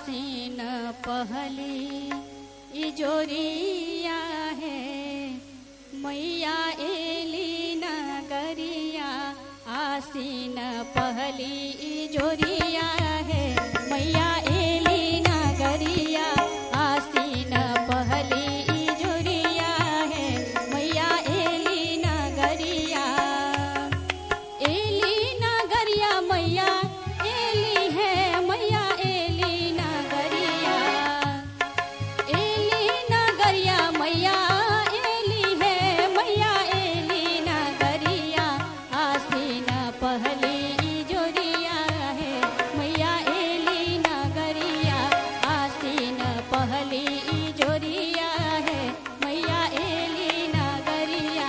आसीन पहली इजोरिया है मैया एली नगरिया आसीन पहली इजोरिया है मैया एली नगरिया आसीन पहली इजोरिया है मैया एली नगरिया मैया एली है मैया एली नगरिया मैया एली है मैया एली नगरिया आसीन पहली इजोरिया है मैया एली नगरिया आसीन पहली इजोरिया है मैया एली नगरिया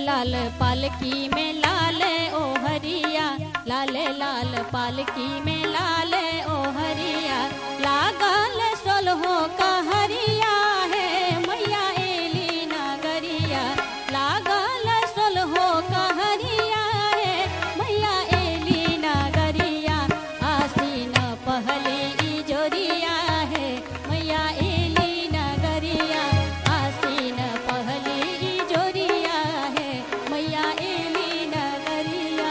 लाल पालकी में लाल ओ हरिया लाल लाल पालकी में लाल ओ हरिया लागल सोलहो का हरिया है मैया एली नगरिया लागल सोलहो का हरिया है मैया एली नगरिया आसीन पहली इजोरिया है मैया एली नगरिया आसीन पहली इजोरिया है मैया एली नगरिया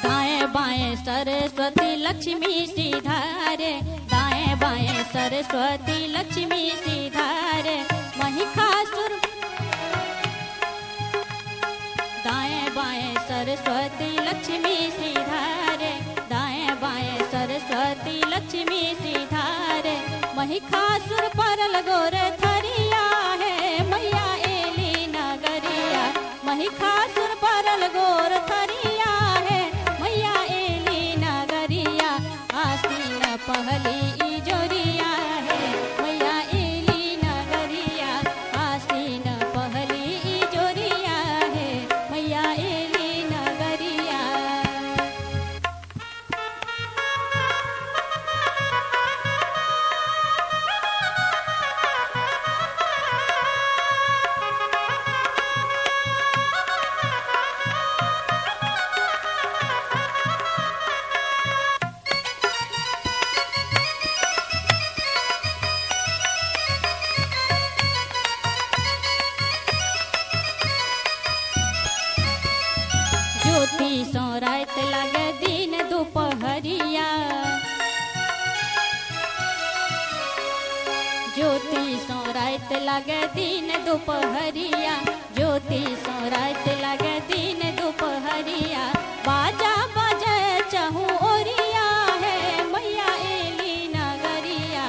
दाएं बाएं सरस्वती लक्ष्मी सिधारे दाएं बाएं सरस्वती लक्ष्मी सिधारे महिषासुर दाएं बाएं सरस्वती लक्ष्मी सिधारे दाएं बाएं सरस्वती लक्ष्मी सिधारे महिषासुर परल गोर थरिया है मैया एली नगरिया महिषासुर परल गोर थरिया है मैया एली नगरिया आसीन पहली इजोरिया है मैया एली नगरिया आसीन पहली इजोरिया है मैया एली नगरिया ज्योति सो रात लगे दिन दोपहरिया ज्योति सो रात लगे दिन दोपहरिया ज्योति सो रात लगे दिन दोपहरिया बाजा बजे चहु ओरिया है मैया एली नगरिया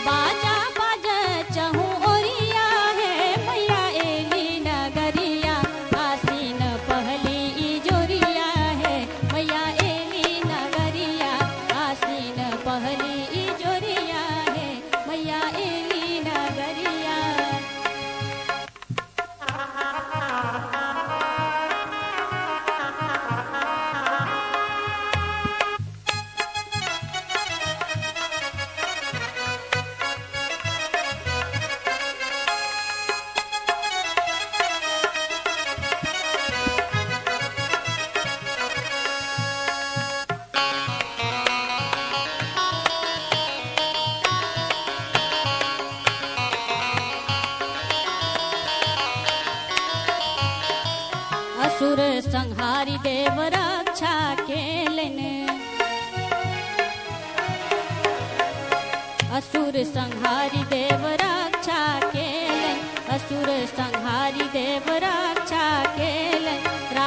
बाजा बजे चहु ओरिया है मैया एली नगरिया आसीन पहली इजोरिया है मैया एली नगरिया आसीन पहली इजोरिया है मैया एली नगरिया असुर संहारी देव रक्षा केलन, असुर संहारी देव रक्षा केलन।